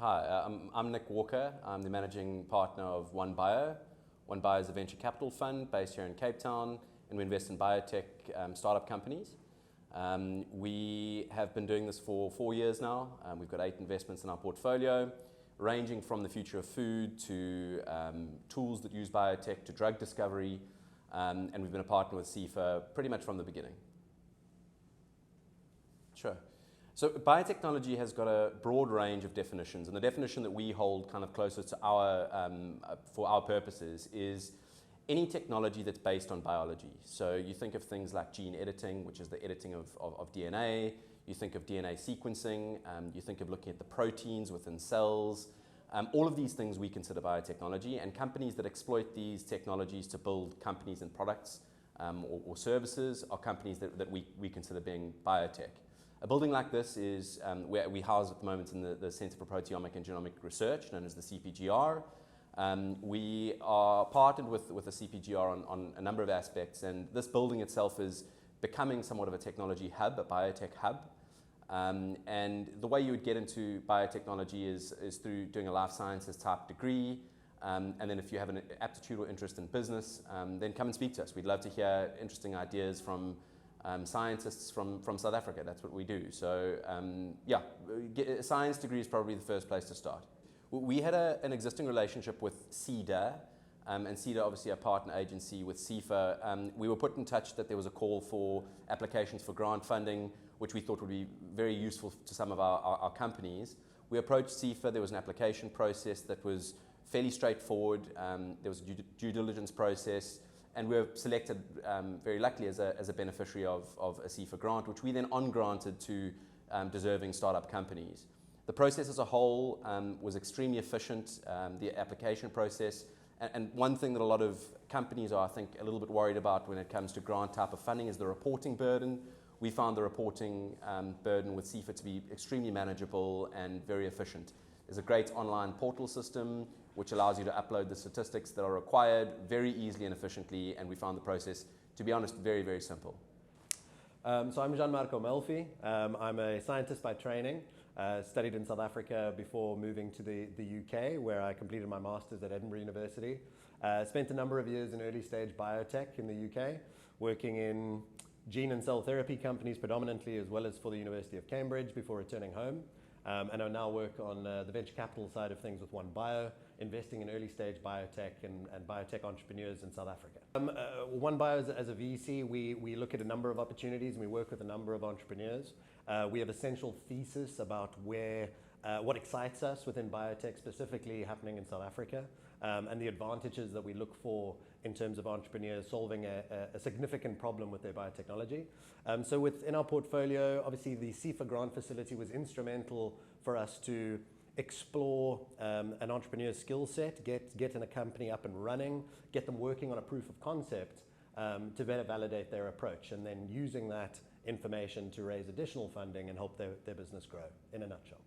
Hi, I'm Nick Walker. I'm the managing partner of OneBio. OneBio is a venture capital fund based here in Cape Town, and we invest in biotech startup companies. We have been doing this for 4 years now. We've got 8 investments in our portfolio, ranging from the future of food to tools that use biotech to drug discovery, and we've been a partner with CIFA pretty much from the beginning. Sure. So biotechnology has got a broad range of definitions, and the definition that we hold kind of closest to for our purposes is any technology that's based on biology. So you think of things like gene editing, which is the editing of DNA. You think of DNA sequencing. You think of looking at the proteins within cells. All of these things we consider biotechnology, and companies that exploit these technologies to build companies and products or services are companies that we consider being biotech. A building like this is where we house at the moment in the Center for Proteomic and Genomic Research, known as the CPGR. We are partnered with the CPGR on a number of aspects, and this building itself is becoming somewhat of a technology hub, a biotech hub. And the way you would get into biotechnology is through doing a life sciences type degree. And then if you have an aptitude or interest in business, then come and speak to us. We'd love to hear interesting ideas from scientists from South Africa. That's what we do. So yeah, a science degree is probably the first place to start. We had an existing relationship with CEDA, and CEDA obviously a partner agency with CIFA. We were put in touch that there was a call for applications for grant funding, which we thought would be very useful to some of our companies. We approached CIFA. There was an application process that was fairly straightforward. There was a due diligence process, and we were selected very luckily as a beneficiary of a CIFA grant, which we then on-granted to deserving startup companies. The process as a whole was extremely efficient, the application process, and one thing that a lot of companies are, I think, a little bit worried about when it comes to grant type of funding is the reporting burden. We found the reporting burden with CIFA to be extremely manageable and very efficient. There's a great online portal system which allows you to upload the statistics that are required very easily and efficiently, and we found the process, to be honest, very, very simple. So I'm Gianmarco Melfi. I'm a scientist by training. Studied in South Africa before moving to the UK, where I completed my master's at Edinburgh University. Spent a number of years in early stage biotech in the UK, working in gene and cell therapy companies predominantly, as well as for the University of Cambridge before returning home. And I now work on the venture capital side of things with OneBio, investing in early stage biotech and biotech entrepreneurs in South Africa. OneBio as a VC, we look at a number of opportunities and we work with a number of entrepreneurs. We have a central thesis about what excites us within biotech, specifically happening in South Africa, and the advantages that we look for in terms of entrepreneurs solving a significant problem with their biotechnology. So within our portfolio, obviously the CIFA grant facility was instrumental for us to explore an entrepreneur's skill set, get in a company up and running, get them working on a proof of concept to better validate their approach, and then using that information to raise additional funding and help their business grow, in a nutshell.